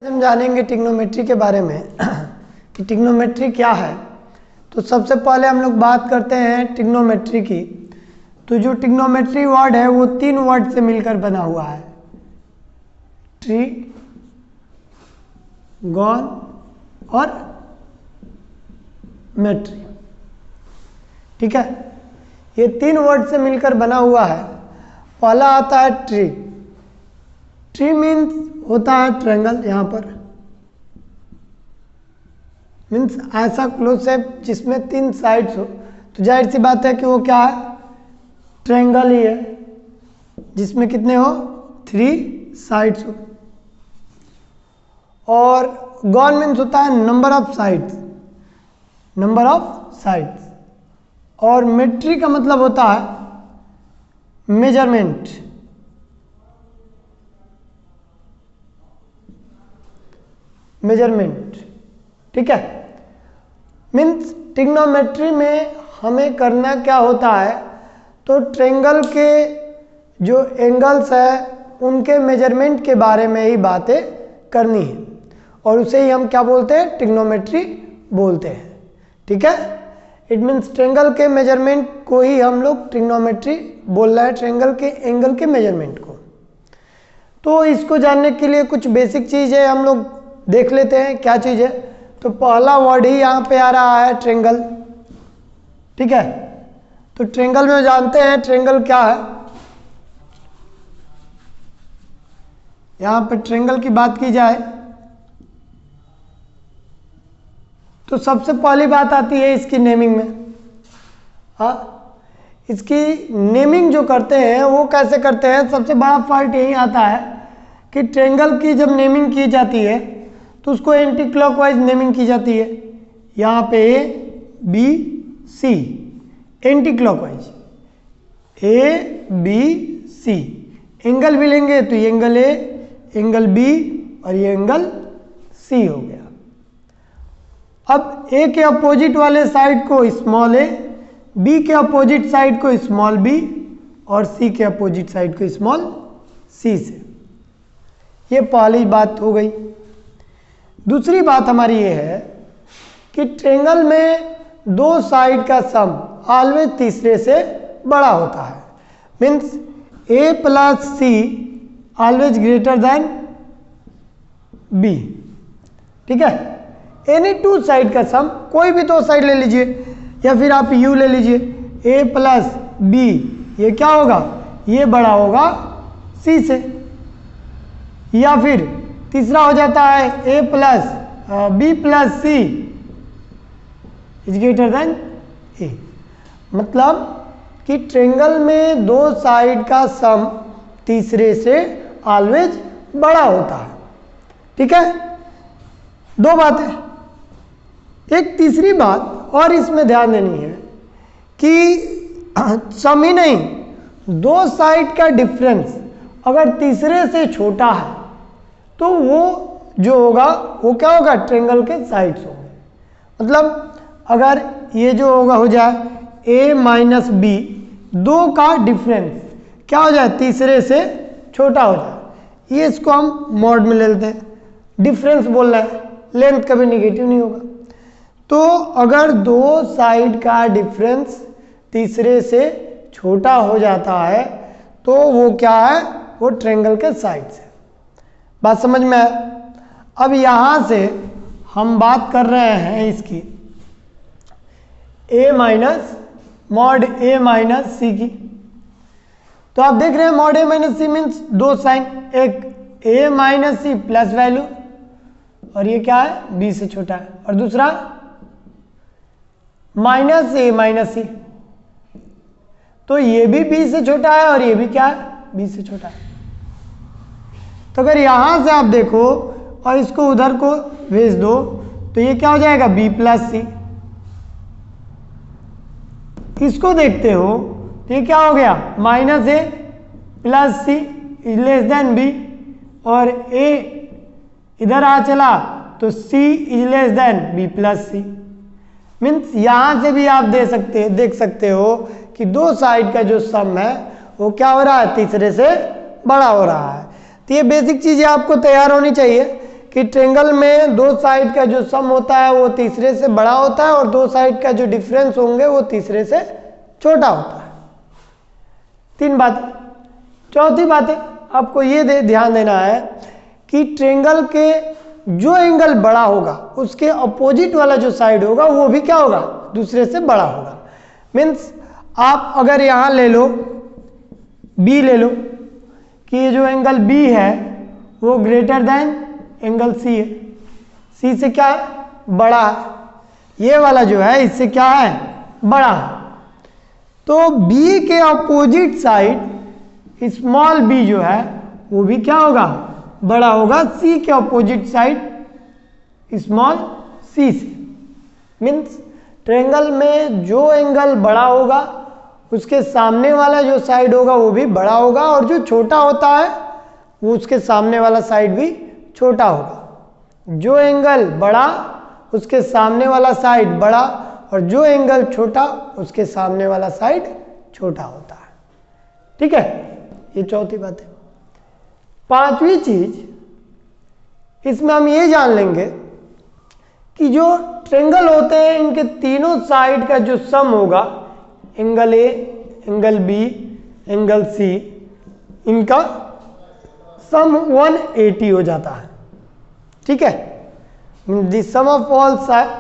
हम जानेंगे ट्रिग्नोमेट्री के बारे में कि ट्रिग्नोमेट्री क्या है। तो सबसे पहले हम लोग बात करते हैं ट्रिग्नोमेट्री की। तो जो ट्रिग्नोमेट्री वर्ड है वो 3 वर्ड से मिलकर बना हुआ है, ट्री, गॉन और मेट्री। ठीक है, ये 3 वर्ड से मिलकर बना हुआ है। पहला आता है ट्री। ट्री मीन्स होता है ट्रायंगल, यहाँ पर मीन्स ऐसा क्लोज शेप जिसमें 3 साइड्स हो। तो जाहिर सी बात है कि वो क्या है, ट्रायंगल ही है, जिसमें कितने हो, 3 साइड्स हो। और गॉन मीन्स होता है number of sides, number of sides. और मेट्री का मतलब होता है मेजरमेंट। मेजरमेंट, ठीक है। मीन्स ट्रिग्नोमेट्री में हमें करना क्या होता है, तो ट्रायंगल के जो एंगल्स है उनके मेजरमेंट के बारे में ही बातें करनी है, और उसे ही हम क्या बोलते हैं, ट्रिग्नोमेट्री बोलते हैं। ठीक है, इट मीन्स ट्रायंगल के मेजरमेंट को ही हम लोग ट्रिग्नोमेट्री बोल रहे हैं, ट्रायंगल के एंगल के मेजरमेंट को। तो इसको जानने के लिए कुछ बेसिक चीज़ है, हम लोग देख लेते हैं क्या चीज़ है। तो पहला वर्ड ही यहाँ पे आ रहा है, ट्रायंगल। ठीक है, तो ट्रायंगल में जानते हैं ट्रायंगल क्या है। यहाँ पे ट्रायंगल की बात की जाए तो सबसे पहली बात आती है इसकी नेमिंग में। हाँ, इसकी नेमिंग जो करते हैं वो कैसे करते हैं, सबसे बड़ा पार्ट यही आता है कि ट्रायंगल की जब नेमिंग की जाती है तो उसको एंटी क्लॉकवाइज नेमिंग की जाती है। यहाँ पे A B C, anti clockwise, A B C. Angle भी लेंगे तो ये एंगल ए, एंगल बी और ये एंगल सी हो गया। अब ए के अपोजिट वाले साइड को स्मॉल ए, बी के अपोजिट साइड को स्मॉल बी और सी के अपोजिट साइड को स्मॉल सी से। ये पहली बात हो गई। दूसरी बात हमारी ये है कि ट्रायंगल में 2 साइड का सम ऑलवेज तीसरे से बड़ा होता है। मीन्स ए प्लस सी ऑलवेज ग्रेटर देन बी। ठीक है, एनी 2 साइड का सम, कोई भी 2 साइड ले लीजिए या फिर आप यू ले लीजिए, ए प्लस बी, ये क्या होगा, ये बड़ा होगा सी से। या फिर तीसरा हो जाता है A plus B plus C is greater than A. मतलब कि ट्रायंगल में 2 साइड का सम तीसरे से ऑलवेज बड़ा होता है। ठीक है, 2 बातें। एक तीसरी बात और इसमें ध्यान देनी है कि सम ही नहीं, 2 साइड का डिफरेंस अगर तीसरे से छोटा है तो वो जो होगा वो क्या होगा, ट्रायंगल के साइड्स होंगे। मतलब अगर ये जो होगा हो जाए ए माइनस बी, 2 का डिफरेंस क्या हो जाए, तीसरे से छोटा हो जाए, ये इसको हम मॉड में ले लेते हैं। डिफरेंस बोल रहा है, लेंथ कभी निगेटिव नहीं होगा। तो अगर 2 साइड का डिफरेंस तीसरे से छोटा हो जाता है तो वो क्या है, वो ट्रायंगल के साइड्स है। बात समझ में आया। अब यहां से हम बात कर रहे हैं इसकी a minus mod a minus C की। तो आप देख रहे हैं mod a minus C means 2 sign, एक a minus C plus value और ये क्या है, b से छोटा है, और दूसरा माइनस a माइनस सी, तो ये भी b से छोटा है और ये भी क्या है, b से छोटा है। तो अगर यहां से आप देखो और इसको उधर को भेज दो तो ये क्या हो जाएगा, b प्लस सी। इसको देखते हो तो ये क्या हो गया, minus A plus C is less than B, और a इधर आ चला तो c is less than b plus C. Means यहां से भी आप देख सकते हो कि 2 साइड का जो सम है वो क्या हो रहा है, तीसरे से बड़ा हो रहा है। तो ये बेसिक चीज़ें आपको तैयार होनी चाहिए कि ट्रेंगल में दो साइड का जो सम होता है वो तीसरे से बड़ा होता है और दो साइड का जो डिफरेंस होंगे वो तीसरे से छोटा होता है। 3 बातें। चौथी बात है आपको ये ध्यान देना है कि ट्रेंगल के जो एंगल बड़ा होगा उसके अपोजिट वाला जो साइड होगा वो भी क्या होगा, दूसरे से बड़ा होगा। मीन्स आप अगर यहाँ ले लो बी ले लो कि ये जो एंगल बी है वो ग्रेटर देन एंगल सी है, सी से क्या है, बड़ा है, ये वाला जो है इससे क्या है, बड़ा है। तो बी के अपोजिट साइड स्मॉल बी जो है वो भी क्या होगा, बड़ा होगा सी के अपोजिट साइड स्मॉल सी से। मीन्स ट्रायंगल में जो एंगल बड़ा होगा उसके सामने वाला जो साइड होगा वो भी बड़ा होगा और जो छोटा होता है वो उसके सामने वाला साइड भी छोटा होगा। जो एंगल बड़ा उसके सामने वाला साइड बड़ा और जो एंगल छोटा उसके सामने वाला साइड छोटा होता है। ठीक है, ये चौथी बात है। पांचवी चीज इसमें हम ये जान लेंगे कि जो ट्रायंगल होते हैं इनके तीनों साइड का जो सम होगा, angle A, angle B, angle C, इनका सम 180 हो जाता है। ठीक है, the sum of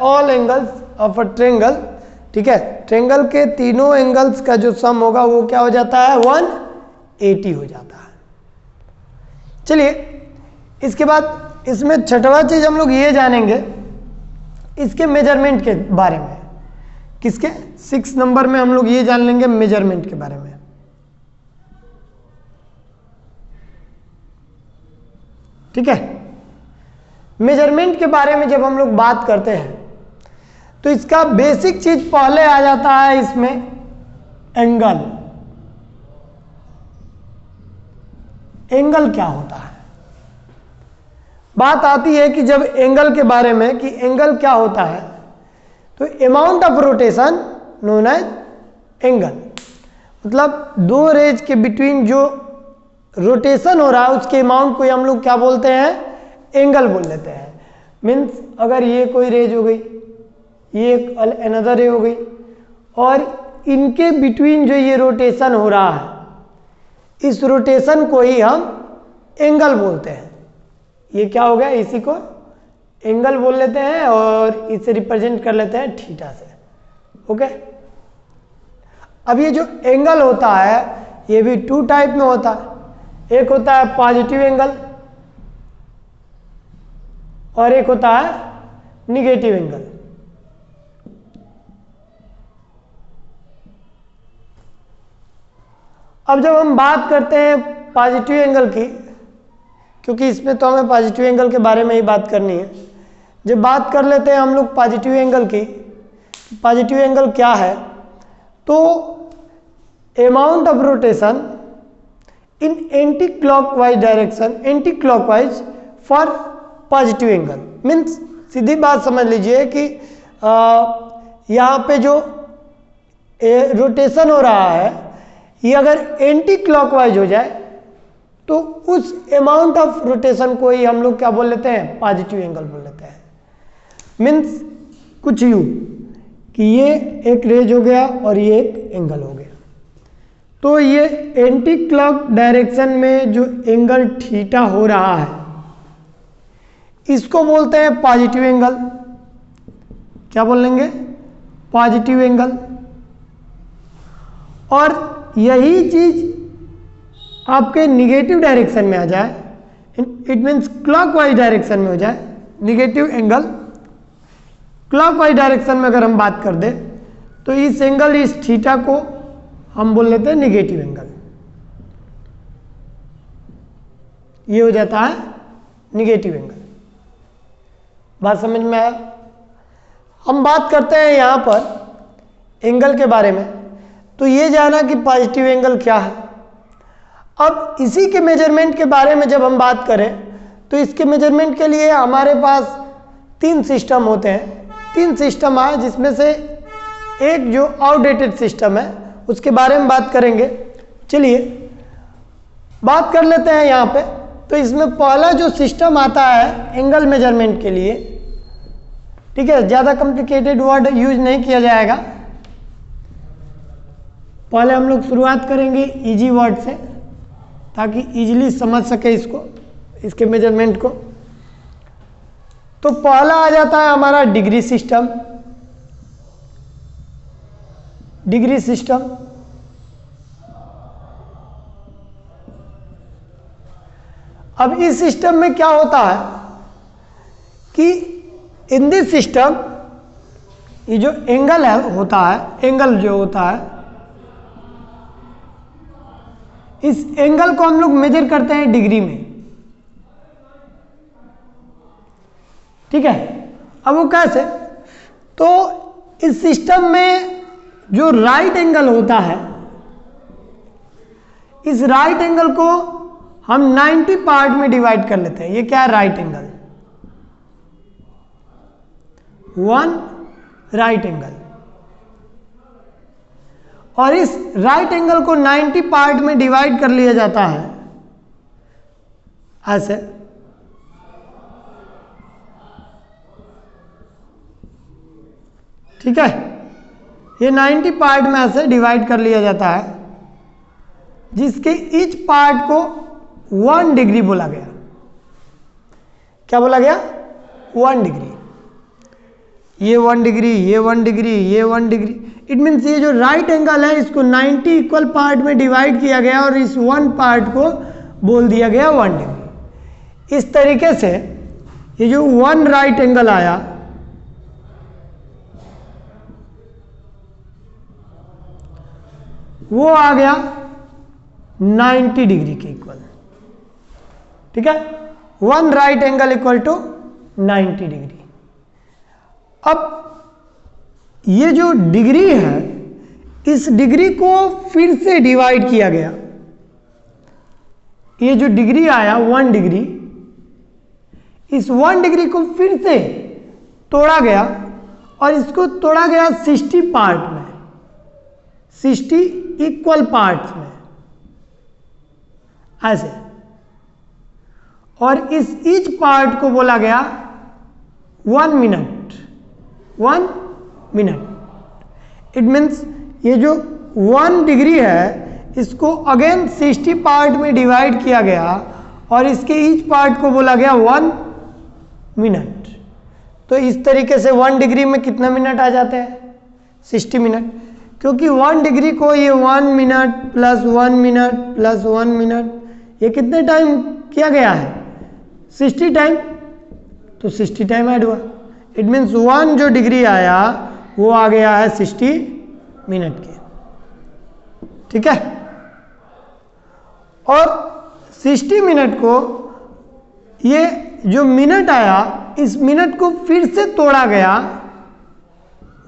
all angles of a triangle. ठीक है, ट्रायंगल के तीनों एंगल्स का जो सम होगा वो क्या हो जाता है, 180 हो जाता है। चलिए इसके बाद इसमें छठवां चीज हम लोग ये जानेंगे इसके मेजरमेंट के बारे में। किसके, 6 नंबर में हम लोग ये जान लेंगे मेजरमेंट के बारे में। ठीक है, मेजरमेंट के बारे में जब हम लोग बात करते हैं तो इसका बेसिक चीज पहले आ जाता है इसमें एंगल। एंगल क्या होता है, बात आती है कि जब एंगल के बारे में कि एंगल क्या होता है तो amount of rotation known as angle. मतलब दो रेज के बिटवीन जो रोटेशन हो रहा है उसके अमाउंट को हम लोग क्या बोलते हैं, एंगल बोल लेते हैं। मीन्स अगर ये कोई रेज हो गई, ये एक अनदर रे हो गई और इनके बिटवीन जो ये रोटेशन हो रहा है इस रोटेशन को ही हम एंगल बोलते हैं। ये क्या हो गया, इसी को एंगल बोल लेते हैं और इसे रिप्रेजेंट कर लेते हैं थीटा से। ओके, अब ये जो एंगल होता है ये भी 2 टाइप में होता है। एक होता है पॉजिटिव एंगल और एक होता है निगेटिव एंगल। अब जब हम बात करते हैं पॉजिटिव एंगल की, क्योंकि इसमें तो हमें पॉजिटिव एंगल के बारे में ही बात करनी है, जब बात कर लेते हैं हम लोग पॉजिटिव एंगल की, पॉजिटिव एंगल क्या है, तो amount of rotation in anti clockwise direction, anti clockwise for positive angle. Means सीधी बात समझ लीजिए कि यहाँ पे जो रोटेशन हो रहा है ये अगर एंटी क्लॉकवाइज हो जाए तो उस अमाउंट ऑफ रोटेशन को ही हम लोग क्या बोल लेते हैं, पॉजिटिव एंगल बोल लेते हैं। मीन्स कुछ यूं कि ये एक रेज हो गया और ये एक एंगल हो गया, तो ये एंटी क्लॉक डायरेक्शन में जो एंगल थीटा हो रहा है इसको बोलते हैं पॉजिटिव एंगल। क्या बोल लेंगे, पॉजिटिव एंगल। और यही चीज आपके निगेटिव डायरेक्शन में आ जाए, इट मीन्स क्लॉकवाइज डायरेक्शन में हो जाए, निगेटिव एंगल क्लॉकवाइज डायरेक्शन में अगर हम बात कर दे तो इस एंगल, इस थीटा को हम बोल लेते हैं निगेटिव एंगल। ये हो जाता है निगेटिव एंगल। बात समझ में आया? हम बात करते हैं यहां पर एंगल के बारे में, तो ये जाना कि पॉजिटिव एंगल क्या है। अब इसी के मेजरमेंट के बारे में जब हम बात करें तो इसके मेजरमेंट के लिए हमारे पास 3 सिस्टम होते हैं। 3 सिस्टम है जिसमें से एक जो आउटडेटेड सिस्टम है उसके बारे में बात करेंगे। चलिए बात कर लेते हैं यहाँ पे। तो तो इसमें पहला जो सिस्टम आता है एंगल मेजरमेंट के लिए, ठीक है, ज़्यादा कॉम्प्लिकेटेड वर्ड यूज नहीं किया जाएगा, पहले हम लोग शुरुआत करेंगे इजी वर्ड से ताकि इजीली समझ सके इसको, इसके मेजरमेंट को। तो पहला आ जाता है हमारा डिग्री सिस्टम। डिग्री सिस्टम अब इस सिस्टम में क्या होता है कि इन दिस सिस्टम ये जो एंगल है होता है, एंगल जो होता है, इस एंगल को हम लोग मेजर करते हैं डिग्री में, ठीक है। अब वो कैसे, तो इस सिस्टम में जो राइट एंगल होता है, इस राइट एंगल को हम 90 पार्ट में डिवाइड कर लेते हैं। ये क्या है, right angle, one right angle, और इस राइट एंगल को 90 पार्ट में डिवाइड कर लिया जाता है ऐसे। ठीक है, ये 90 पार्ट में ऐसे डिवाइड कर लिया जाता है, जिसके ईच पार्ट को 1 डिग्री बोला गया। क्या बोला गया, 1 डिग्री। ये 1 डिग्री, ये 1 डिग्री, ये 1 डिग्री। इट मीन्स ये जो राइट एंगल है इसको 90 इक्वल पार्ट में डिवाइड किया गया और इस 1 पार्ट को बोल दिया गया 1 डिग्री। इस तरीके से ये जो 1 राइट एंगल आया, वो आ गया 90 डिग्री के इक्वल। ठीक है, 1 right angle equal to 90 degree. अब ये जो डिग्री है, इस डिग्री को फिर से डिवाइड किया गया। ये जो डिग्री आया 1 डिग्री, इस 1 डिग्री को फिर से तोड़ा गया और इसको तोड़ा गया 60 पार्ट में, 60 इक्वल पार्ट्स में ऐसे, और इस ईच पार्ट को बोला गया 1 मिनट। 1 मिनट। इट मीन्स ये जो 1 डिग्री है इसको अगेन 60 पार्ट में डिवाइड किया गया और इसके ईच पार्ट को बोला गया 1 मिनट। तो इस तरीके से 1 डिग्री में कितना मिनट आ जाते हैं, 60 मिनट, क्योंकि 1 डिग्री को ये 1 minute plus 1 minute plus 1 minute, ये कितने टाइम किया गया है, 60 टाइम, तो 60 टाइम ऐड हुआ। इट मीन्स 1 जो डिग्री आया वो आ गया है 60 मिनट के। ठीक है, और 60 मिनट को ये जो मिनट आया, इस मिनट को फिर से तोड़ा गया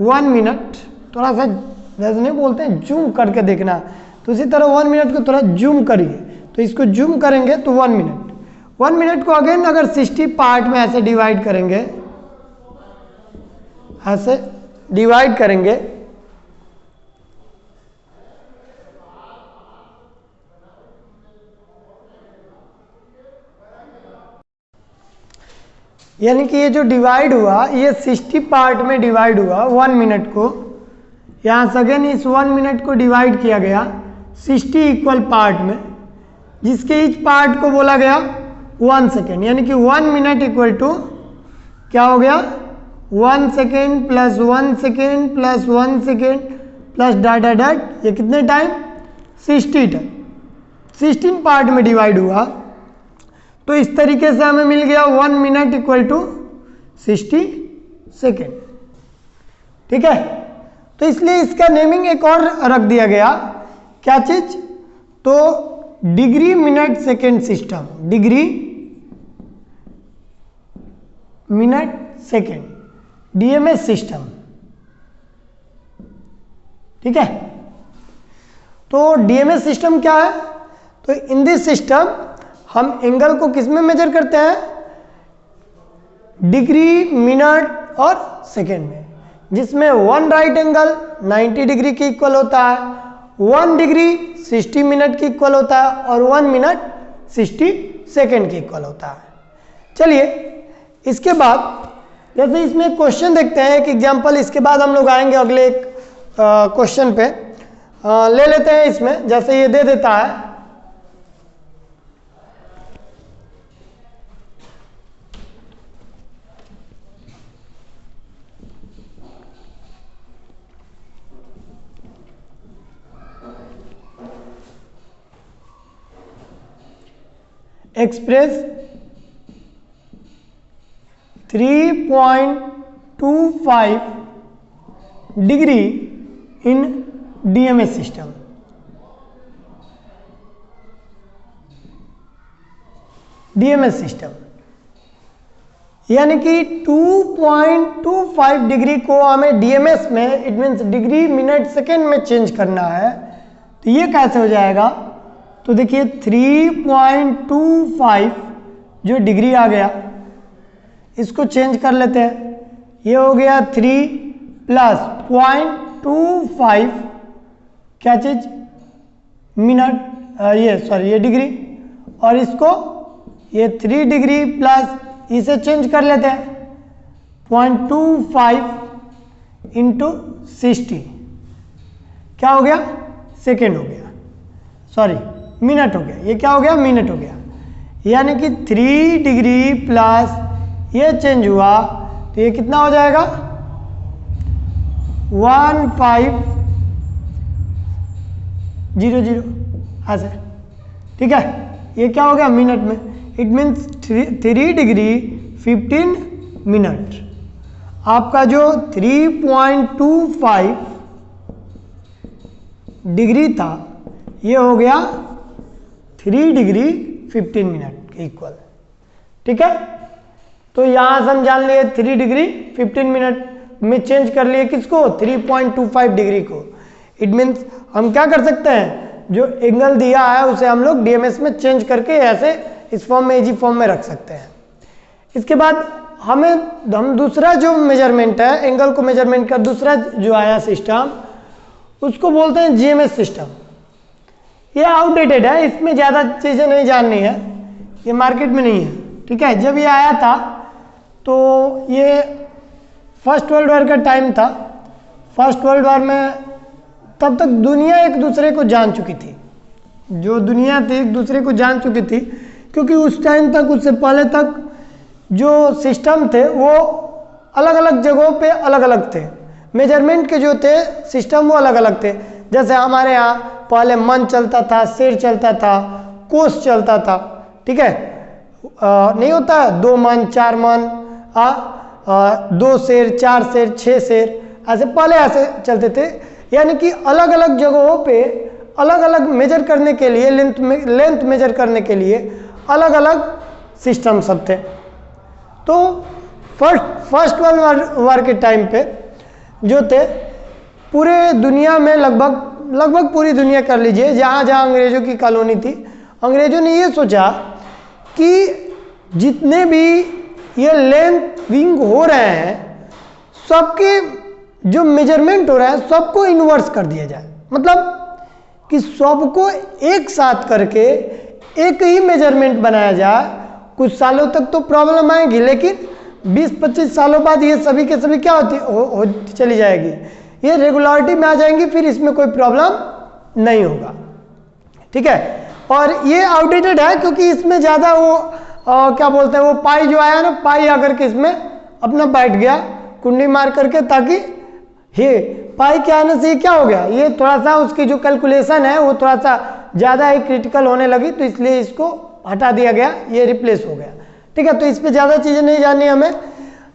1 मिनट। थोड़ा सा जैसे नहीं बोलते हैं जूम करके देखना, तो इसी तरह 1 मिनट को थोड़ा जूम करिए, तो इसको जूम करेंगे तो 1 मिनट। 1 मिनट को अगेन अगर 60 पार्ट में ऐसे डिवाइड करेंगे, ऐसे डिवाइड करेंगे, यानी कि ये जो डिवाइड हुआ ये 60 पार्ट में डिवाइड हुआ 1 मिनट को। यहाँ से अगेन इस 1 मिनट को डिवाइड किया गया 60 इक्वल पार्ट में, जिसके इच पार्ट को बोला गया 1 सेकेंड, यानी कि 1 मिनट इक्वल टू क्या हो गया, 1 second plus 1 second plus 1 second plus dot dot dot, ये कितने टाइम, 60 टाइम। 16 पार्ट में डिवाइड हुआ, तो इस तरीके से हमें मिल गया 1 मिनट इक्वल टू 60 सेकेंड। ठीक है, तो इसलिए इसका नेमिंग एक और रख दिया गया, क्या चीज, तो degree minute second system, degree minute second, DMs system. ठीक है, तो डीएमएस सिस्टम क्या है, तो इन दिस सिस्टम हम एंगल को किस में मेजर करते हैं, डिग्री, मिनट और सेकेंड में, जिसमें 1 राइट एंगल 90 डिग्री के इक्वल होता है, 1 डिग्री 60 मिनट के इक्वल होता है और 1 मिनट 60 सेकेंड के इक्वल होता है। चलिए इसके बाद जैसे इसमें क्वेश्चन देखते हैं एक एग्जांपल, इसके बाद हम लोग आएंगे अगले एक क्वेश्चन पे। ले लेते हैं इसमें, जैसे ये दे देता है express 3.25 degree in DMs system. DMs system यानी कि 2.25 डिग्री को हमें डीएमएस में, it means degree minute second में चेंज करना है। तो ये कैसे हो जाएगा? तो देखिए 3.25 जो डिग्री आ गया इसको चेंज कर लेते हैं। ये हो गया 3 प्लस 0.25 क्या चीज मिनट, ये डिग्री, और इसको ये 3 डिग्री प्लस इसे चेंज कर लेते हैं 0.25 इंटू 60 क्या हो गया? सेकेंड हो गया, सॉरी मिनट हो गया। ये क्या हो गया? मिनट हो गया। यानी कि 3 डिग्री प्लस ये चेंज हुआ तो ये कितना हो जाएगा? 1500 ऐसे, ठीक है। ये क्या हो गया? मिनट में। It means 3 degree 15 minute. आपका जो 3.25 डिग्री था ये हो गया 3 डिग्री 15 मिनट के इक्वल, ठीक है। तो यहां से हम जान लिए 3 डिग्री 15 मिनट में चेंज कर लिए किसको? 3.25 डिग्री को। इट मीन्स हम क्या कर सकते हैं, जो एंगल दिया है उसे हम लोग डीएमएस में चेंज करके ऐसे इस फॉर्म में, इजी फॉर्म में रख सकते हैं। इसके बाद हम दूसरा जो मेजरमेंट है, एंगल को मेजरमेंट का दूसरा जो आया सिस्टम, उसको बोलते हैं जीएमएस सिस्टम। ये आउटडेटेड है, इसमें ज़्यादा चीज़ें नहीं जाननी है, ये मार्केट में नहीं है, ठीक है। जब ये आया था तो ये फर्स्ट वर्ल्ड वॉर का टाइम था। फर्स्ट वर्ल्ड वॉर में तब तक दुनिया एक दूसरे को जान चुकी थी, जो दुनिया थी एक दूसरे को जान चुकी थी, क्योंकि उस टाइम तक, उससे पहले तक जो सिस्टम थे वो अलग अलग जगहों पे अलग अलग थे। मेजरमेंट के जो थे सिस्टम वो अलग अलग थे। जैसे हमारे यहाँ पहले मन चलता था, शेर चलता था, कोस चलता था, ठीक है। नहीं होता 2 मन 4 मन, 2 शेर 4 शेर 6 शेर, ऐसे पहले ऐसे चलते थे। यानी कि अलग अलग जगहों पे अलग अलग मेजर करने के लिए, लेंथ मेजर करने के लिए अलग अलग सिस्टम सब थे। तो फर्स्ट वर्ल्ड वॉर के टाइम पे जो थे, पूरे दुनिया में लगभग पूरी दुनिया कर लीजिए, जहाँ जहाँ अंग्रेजों की कॉलोनी थी, अंग्रेजों ने ये सोचा कि जितने भी ये लेंथ विंग हो रहे हैं, सबके जो मेजरमेंट हो रहा है सबको इन्वर्स कर दिया जाए। मतलब कि सबको एक साथ करके एक ही मेजरमेंट बनाया जाए। कुछ सालों तक तो प्रॉब्लम आएगी, लेकिन 20-25 सालों बाद ये सभी के सभी क्या होती चली जाएगी, ये रेगुलरिटी में आ जाएंगी, फिर इसमें कोई प्रॉब्लम नहीं होगा, ठीक है। और ये आउटडेटेड है क्योंकि इसमें ज़्यादा वो क्या बोलते हैं, वो पाई जो आया ना, पाई आकर के इसमें अपना बैठ गया कुंडी मार करके, ताकि हे पाई के आने से क्या हो गया, ये थोड़ा सा उसकी जो कैलकुलेशन है वो थोड़ा सा ज़्यादा ही क्रिटिकल होने लगी, तो इसलिए इसको हटा दिया गया, ये रिप्लेस हो गया, ठीक है। तो इस पर ज़्यादा चीज़ें नहीं जाननी हमें।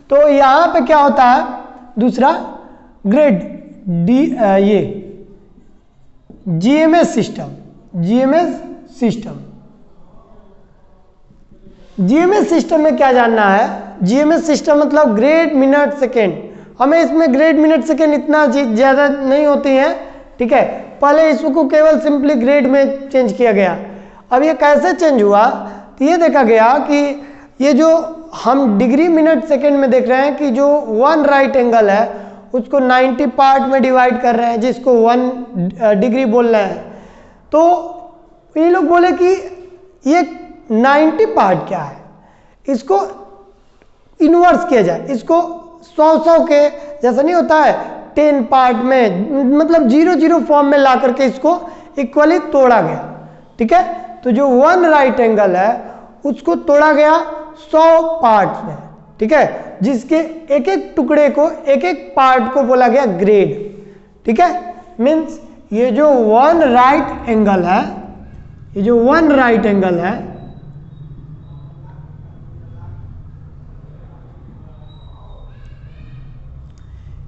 तो यहाँ पे क्या होता है, दूसरा ग्रेड डी, ये जीएमएस सिस्टम। जीएमएस सिस्टम में क्या जानना है, जीएमएस सिस्टम मतलब ग्रेड मिनट सेकेंड। हमें इसमें ग्रेड मिनट सेकेंड इतना ज़्यादा नहीं होती है, ठीक है। पहले इसको केवल सिंपली ग्रेड में चेंज किया गया। अब ये कैसे चेंज हुआ, तो ये देखा गया कि ये जो हम डिग्री मिनट सेकेंड में देख रहे हैं कि जो 1 राइट एंगल है उसको 90 पार्ट में डिवाइड कर रहे हैं, जिसको 1 डिग्री बोल रहे हैं। तो ये लोग बोले कि ये 90 पार्ट क्या है, इसको इन्वर्स किया जाए, इसको 100 के जैसा नहीं होता है 10 पार्ट में, मतलब 0 फॉर्म में ला करके इसको इक्वली तोड़ा गया। ठीक है, तो जो वन राइट एंगल है उसको तोड़ा गया 100 पार्ट में। ठीक है, जिसके एक एक टुकड़े को, एक एक पार्ट को बोला गया ग्रेड। ठीक है, मीन्स ये जो वन राइट एंगल है, ये जो वन राइट एंगल है,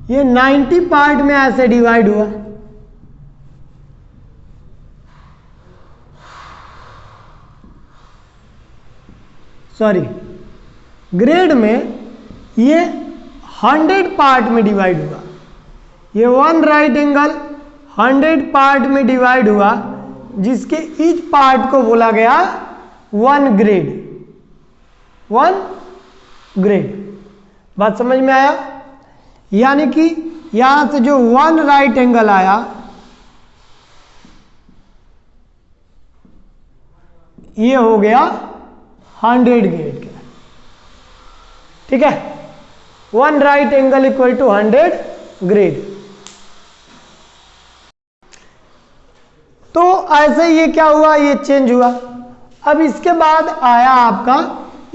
ये 90 पार्ट में ऐसे डिवाइड हुआ। सॉरी, ग्रेड में ये 100 पार्ट में डिवाइड हुआ। ये वन राइट एंगल 100 पार्ट में डिवाइड हुआ, जिसके ईच पार्ट को बोला गया वन ग्रेड। वन ग्रेड, बात समझ में आया? यानी कि यहां से जो वन राइट एंगल आया, ये हो गया 100 ग्रेड का। ठीक है, one right angle equal to 100 grade. तो ऐसे ये क्या हुआ, ये चेंज हुआ। अब इसके बाद आया आपका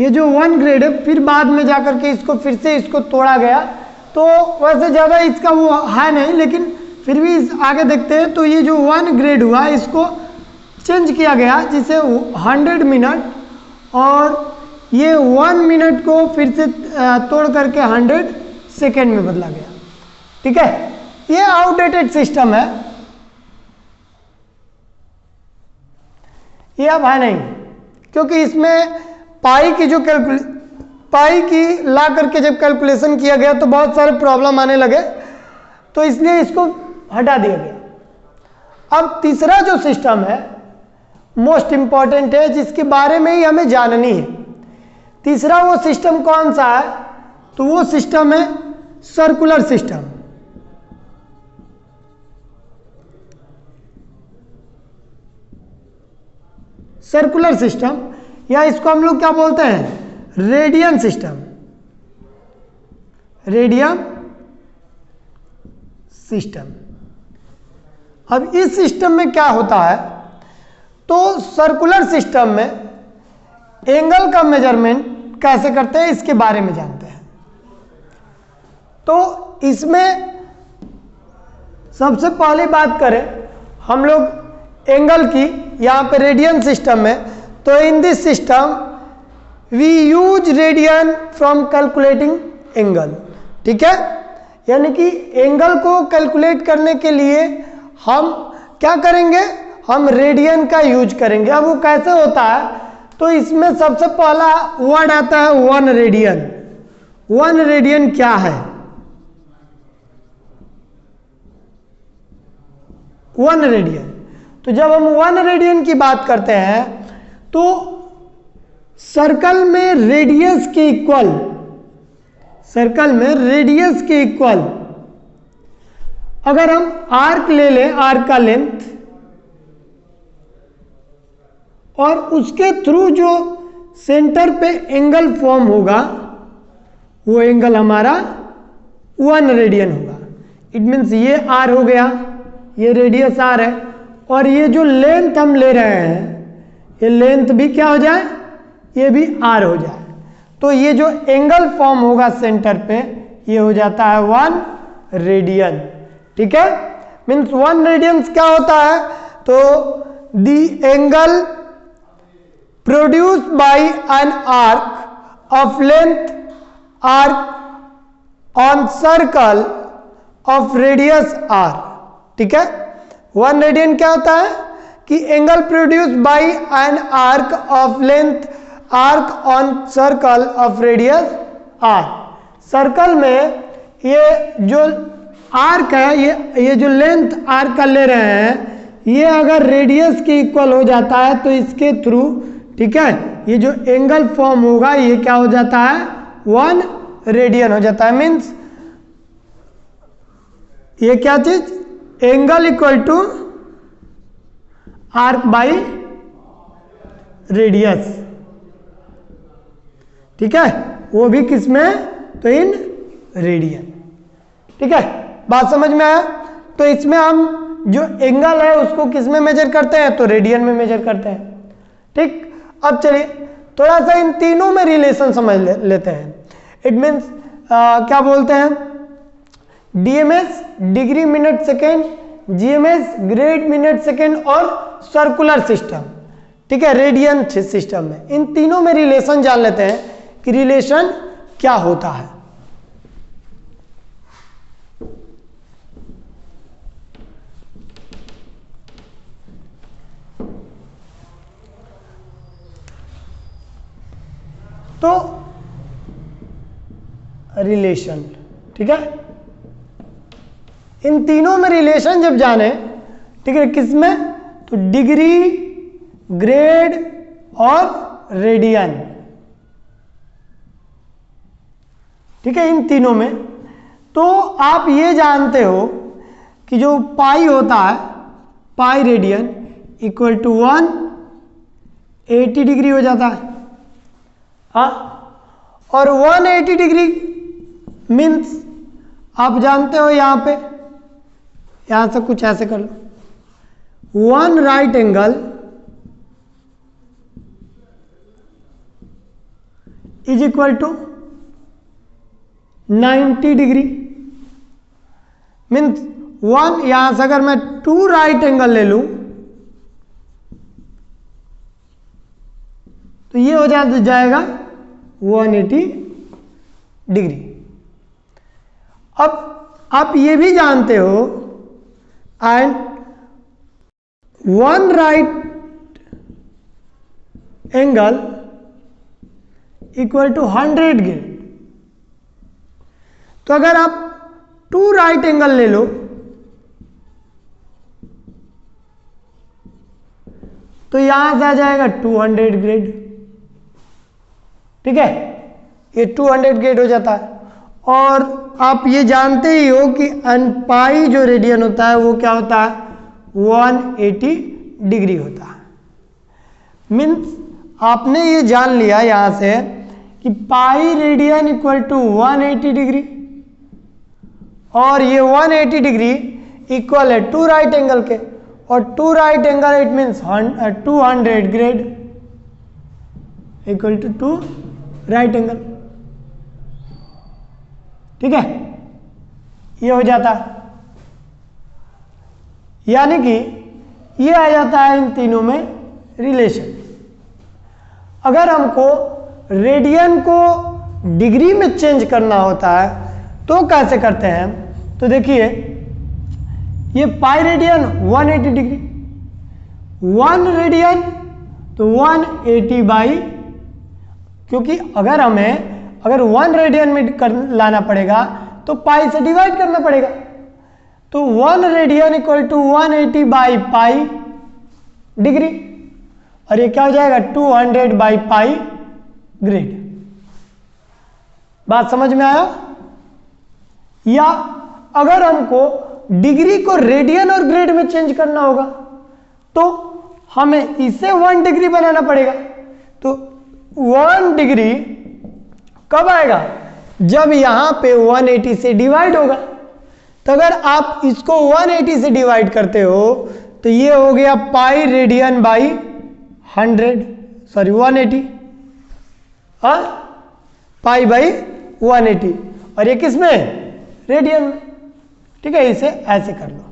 ये जो वन ग्रेड है, फिर बाद में जाकर के इसको फिर से इसको तोड़ा गया। तो वैसे ज़्यादा इसका वो है नहीं, लेकिन फिर भी आगे देखते हैं। तो ये जो वन ग्रेड हुआ इसको चेंज किया गया, जिसे 100 मिनट, और ये 1 मिनट को फिर से तोड़ करके 100 सेकेंड में बदला गया। ठीक है, ये आउटडेटेड सिस्टम है, ये अब है नहीं, क्योंकि इसमें पाई की जो पाई की ला करके जब कैलकुलेशन किया गया तो बहुत सारे प्रॉब्लम आने लगे, तो इसलिए इसको हटा दिया गया। अब तीसरा जो सिस्टम है मोस्ट इंपॉर्टेंट है, जिसके बारे में ही हमें जाननी है। तीसरा वो सिस्टम कौन सा है, तो वो सिस्टम है सर्कुलर सिस्टम। सर्कुलर सिस्टम, या इसको हम लोग क्या बोलते हैं, रेडियन सिस्टम। Radian system. अब इस सिस्टम में क्या होता है, तो सर्कुलर सिस्टम में एंगल का मेजरमेंट कैसे करते हैं इसके बारे में जानते हैं। तो इसमें सबसे पहली बात करें हम लोग एंगल की, यहाँ पे रेडियन सिस्टम में, तो in this system we use radian from calculating angle. ठीक है, यानी कि एंगल को कैलकुलेट करने के लिए हम क्या करेंगे, हम रेडियन का यूज करेंगे। अब वो कैसे होता है, तो इसमें सबसे पहला वर्ड आता है वन रेडियन। वन रेडियन क्या है, वन रेडियन, तो जब हम वन रेडियन की बात करते हैं तो सर्कल में रेडियस के इक्वल, सर्कल में रेडियस के इक्वल अगर हम आर्क ले लें, आर्क का लेंथ, और उसके थ्रू जो सेंटर पे एंगल फॉर्म होगा वो एंगल हमारा वन रेडियन होगा। इट मीन्स ये आर हो गया, ये रेडियस आर है, और ये जो लेंथ हम ले रहे हैं ये लेंथ भी क्या हो जाए, ये भी आर हो जाए। तो ये जो एंगल फॉर्म होगा सेंटर पे ये हो जाता है वन रेडियन। ठीक है, मीन्स वन रेडियन क्या होता है, तो the angle produced by an arc of length arc on circle of radius r। ठीक है, वन रेडियन क्या होता है कि angle produce by an arc of length arc on circle of radius r। Circle में ये जो आर्क है, ये जो लेंथ आर्क का ले रहे हैं, ये अगर रेडियस के इक्वल हो जाता है तो इसके थ्रू, ठीक है, ये जो एंगल फॉर्म होगा ये क्या हो जाता है, वन रेडियन हो जाता है। मीन्स ये क्या चीज, angle equal to arc by radius. ठीक है, वो भी किस में, तो इन रेडियन। ठीक है, बात समझ में आया। तो इसमें हम जो एंगल है उसको किस में मेजर करते हैं, तो रेडियन में मेजर करते हैं। ठीक, अब चलिए थोड़ा सा इन तीनों में रिलेशन समझ लेते हैं। इट मीन्स क्या बोलते हैं, DMs degree minute second, GMS grade minute second और सर्कुलर सिस्टम, ठीक है, रेडियन सिस्टम में, इन तीनों में रिलेशन जान लेते हैं कि रिलेशन क्या होता है। तो रिलेशन, ठीक है, इन तीनों में रिलेशन जब जाने, ठीक है, किसमें, तो डिग्री, ग्रेड और रेडियन, ठीक है, इन तीनों में। तो आप ये जानते हो कि जो पाई होता है, pi radian equal to 180 degree हो जाता है। हाँ, और 180 डिग्री मीन्स आप जानते हो, यहां पे, यहां से कुछ ऐसे कर लो, 1 right angle is equal to 90 degree means 1, यहां से अगर मैं 2 राइट एंगल ले लूं तो ये हो जाएगा 180 डिग्री। अब आप ये भी जानते हो, and 1 right angle equal to 100 grade. तो अगर आप 2 राइट एंगल ले लो तो यहां से आ जाएगा 200 ग्रेड। ठीक है, ये 200 ग्रेड हो जाता है। और आप ये जानते ही हो कि पाई जो रेडियन होता है वो क्या होता है, 180 डिग्री होता है। मीन्स आपने ये जान लिया यहां से कि pi radian equal to 180 degree, और ये 180 डिग्री इक्वल है 2 राइट एंगल के, और 2 right angle it means 200 grade equal to 2 right angle. ठीक है, ये हो जाता है, यानी कि ये आ जाता है इन तीनों में रिलेशन। अगर हमको रेडियन को डिग्री में चेंज करना होता है तो कैसे करते हैं, तो देखिए ये पाई रेडियन 180 डिग्री, 1 रेडियन तो 180 बाई, क्योंकि अगर 1 रेडियन में लाना पड़ेगा तो पाई से डिवाइड करना पड़ेगा। तो 1 radian equal to 180 by pi degree, और ये क्या हो जाएगा 200 बाई पाई ग्रेड। बात समझ में आया? या अगर हमको डिग्री को रेडियन और ग्रेड में चेंज करना होगा तो हमें इसे 1 डिग्री बनाना पड़ेगा। तो 1 डिग्री कब आएगा, जब यहां पे 180 से डिवाइड होगा। तो अगर आप इसको 180 से डिवाइड करते हो तो ये हो गया पाई रेडियन बाई 180, हाँ, पाई बाई 180, और ये किस में, रेडियन में। ठीक है, इसे ऐसे कर लो।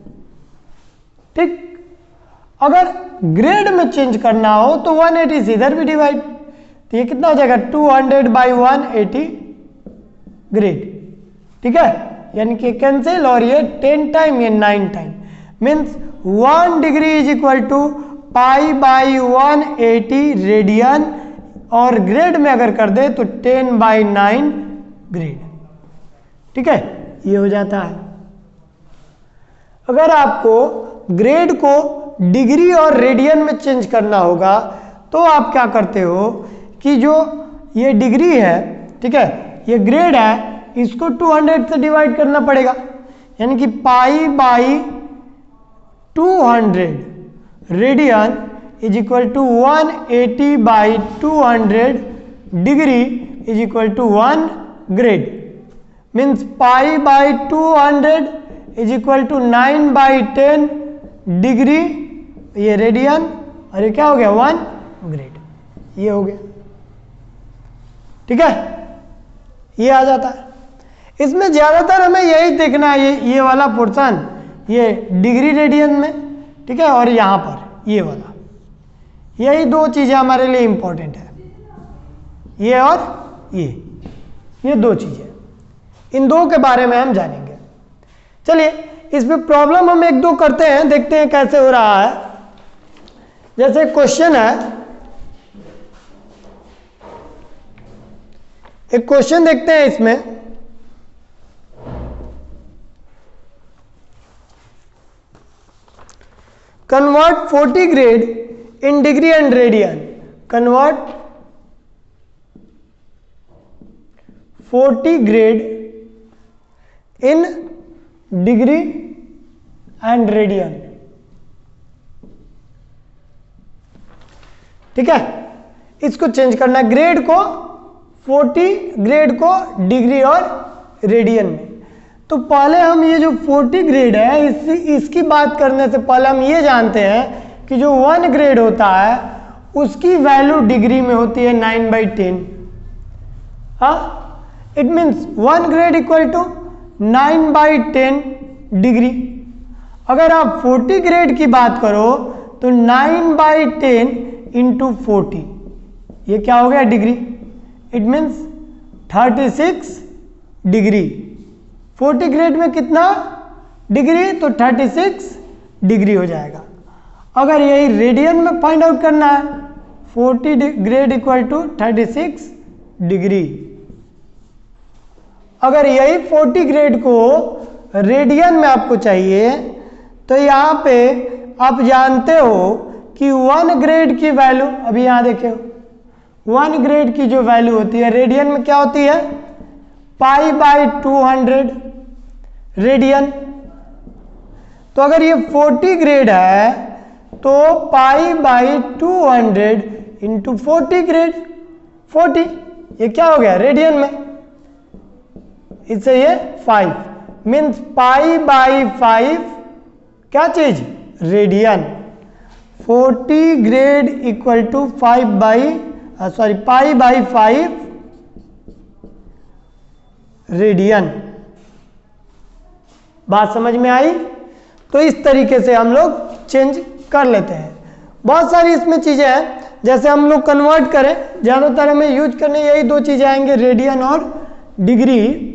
ठीक, अगर ग्रेड में चेंज करना हो तो 180 से इधर भी डिवाइड, तो ये कितना हो जाएगा 200 बाई 180 ग्रेड। ठीक है, यानी कि कैंसिल, और ये 10 टाइम, ये 9 time, means 1 degree is equal to pi by 180 radian, और ग्रेड में अगर कर दे तो 10 बाई 9 ग्रेड। ठीक है, ये हो जाता है। अगर आपको ग्रेड को डिग्री और रेडियन में चेंज करना होगा तो आप क्या करते हो कि जो ये डिग्री है, ठीक है, ये ग्रेड है, इसको 200 से डिवाइड करना पड़ेगा, यानी कि pi by 200 radian is equal to 180 by 200 degree is equal to 1 grade, means pi by 200 is equal to 9/10 degree, ये रेडियन, और ये क्या हो गया 1 ग्रेड, ये हो गया। ठीक है, ये आ जाता है। इसमें ज्यादातर हमें यही देखना है, ये वाला पोर्शन, ये डिग्री रेडियन में, ठीक है, और यहां पर ये वाला, यही दो चीजें हमारे लिए इंपॉर्टेंट है, ये और ये दो चीजें, इन दो के बारे में हम जानेंगे। चलिए इसमें प्रॉब्लम हम एक दो करते हैं, देखते हैं कैसे हो रहा है। जैसे क्वेश्चन है, एक क्वेश्चन देखते हैं इसमें, convert 40 grade in degree and radian, convert 40 grade in degree and radian. ठीक है, इसको चेंज करना, ग्रेड को 40 ग्रेड को डिग्री और रेडियन में। तो पहले हम ये जो 40 ग्रेड है, इसकी बात करने से पहले हम ये जानते हैं कि जो 1 ग्रेड होता है उसकी वैल्यू डिग्री में होती है 9/10। हाँ, it means 1 grade equal to 9/10 degree. अगर आप 40 ग्रेड की बात करो तो 9/10 इंटू 40, ये क्या हो गया degree, it means 36 degree. 40 grade में कितना डिग्री, तो 36 डिग्री हो जाएगा। अगर यही रेडियन में फाइंड आउट करना है, 40 ग्रेड इक्वल टू 36 डिग्री। अगर यही 40 ग्रेड को रेडियन में आपको चाहिए, तो यहाँ पे आप जानते हो कि 1 ग्रेड की वैल्यू, अभी यहाँ देखिए 1 ग्रेड की जो वैल्यू होती है रेडियन में क्या होती है, π/200 रेडियन। तो अगर ये 40 ग्रेड है तो π/200 इंटू 40 ग्रेड, 40, ये क्या हो गया रेडियन में, इससे ये 5, मीन्स π/5 क्या चीज, radian. 40 grade equal to π/5 radian. बात समझ में आई? तो इस तरीके से हम लोग चेंज कर लेते हैं। बहुत सारी इसमें चीजें हैं, जैसे हम लोग कन्वर्ट करें, ज्यादातर हमें यूज करने यही दो चीजें आएंगे, रेडियन और डिग्री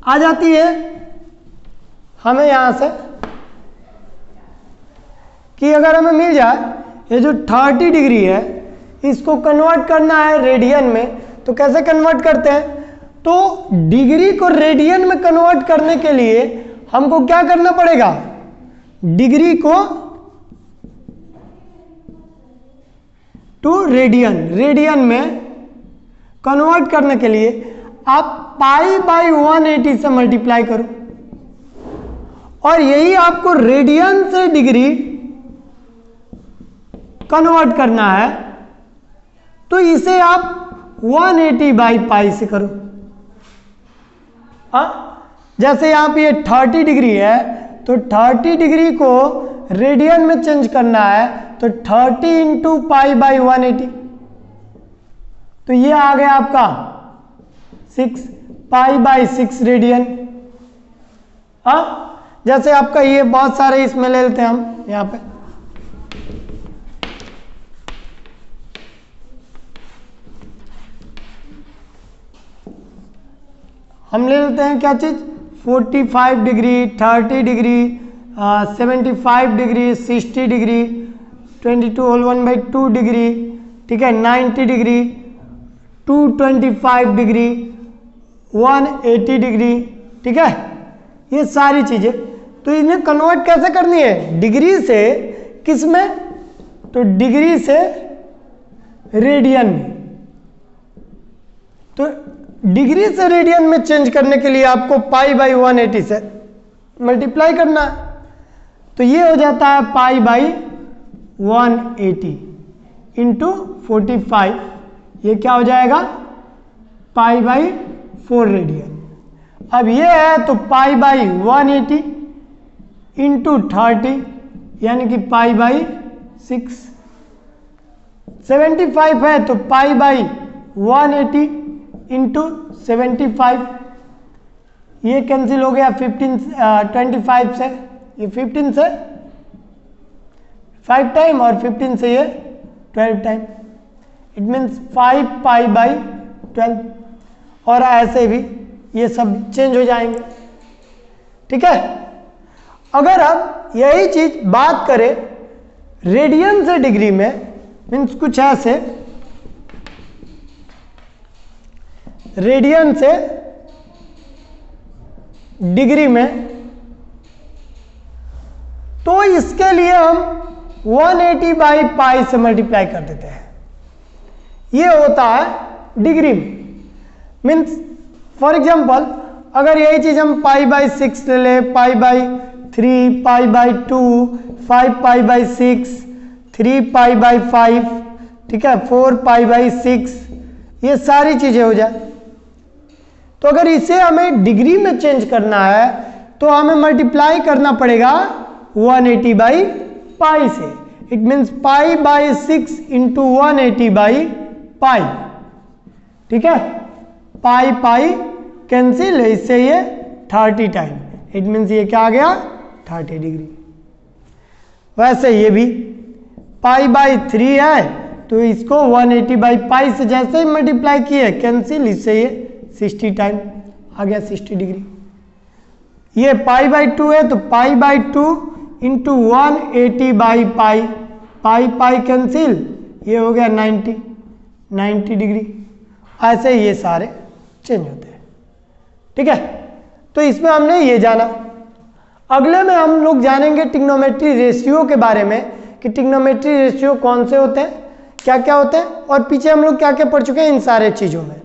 आ जाती है हमें यहां से, कि अगर हमें मिल जाए ये जो 30 डिग्री है, इसको कन्वर्ट करना है रेडियन में, तो कैसे कन्वर्ट करते हैं, तो डिग्री को रेडियन में कन्वर्ट करने के लिए हमको क्या करना पड़ेगा, डिग्री को टू रेडियन में कन्वर्ट करने के लिए आप π/180 से मल्टीप्लाई करो, और यही आपको रेडियन से डिग्री कन्वर्ट करना है, तो इसे आप 180/π से करो। जैसे यहाँ पे ये 30 डिग्री है, तो 30 डिग्री को रेडियन में चेंज करना है, तो 30 इंटू π/180, तो ये आ गया आपका 6 π/6 रेडियन। जैसे आपका ये बहुत सारे इसमें ले लेते हैं हम, यहाँ पे हम ले लेते हैं क्या चीज, 45 degree, 30 degree, 75 degree, 60 degree, 22 whole 1/2 degree, ठीक है, 90 डिग्री, 225 डिग्री, 180 डिग्री, ठीक है, ये सारी चीजें। तो इन्हें कन्वर्ट कैसे करनी है, डिग्री से किस में, तो डिग्री से रेडियन में। तो डिग्री से रेडियन में चेंज करने के लिए आपको π/180 से मल्टीप्लाई करना है, तो ये हो जाता है π/180 इंटू 45, ये क्या हो जाएगा π/4 रेडियन। अब ये है तो π/180 इंटू 30 यानी कि π/6। 75 है तो π/180 इंटू 75, ये कैंसिल हो गया 25 से, ये 15 से 5 टाइम और 15 से ये 12 टाइम, इट मीन्स 5π/12। और ऐसे भी ये सब चेंज हो जाएंगे। ठीक है, अगर हम यही चीज बात करें रेडियन से डिग्री में, मीन्स कुछ ऐसे, रेडियन से डिग्री में, तो इसके लिए हम 180/π से मल्टीप्लाई कर देते हैं। ये होता है डिग्री में। मीन्स फॉर एग्जांपल अगर यही चीज हम π/6 ले लें, π/3, π/2, 5π/6, 3π/5, ठीक है, 4π/6, ये सारी चीजें हो जाए, तो अगर इसे हमें डिग्री में चेंज करना है तो हमें मल्टीप्लाई करना पड़ेगा 180/π से। It means π/6 into 180/π। ठीक है, π कैंसिल है, इससे ये 30 टाइम, इट मीन्स ये क्या आ गया 30 डिग्री। वैसे ये भी π/3 है तो इसको 180/π से जैसे ही मल्टीप्लाई किए कैंसिल, इससे ये 60 टाइम आ गया 60 डिग्री। ये π/2 है तो π/2 इंटू 180/π, π कैंसिल, ये हो गया 90 डिग्री। ऐसे ये सारे चेंज होते हैं। ठीक है, तो इसमें हमने ये जाना। अगले में हम लोग जानेंगे ट्रिग्नोमेट्री रेशियो के बारे में कि ट्रिग्नोमेट्री रेशियो कौन से होते हैं, क्या क्या होते हैं, और पीछे हम लोग क्या क्या पढ़ चुके हैं इन सारे चीज़ों में।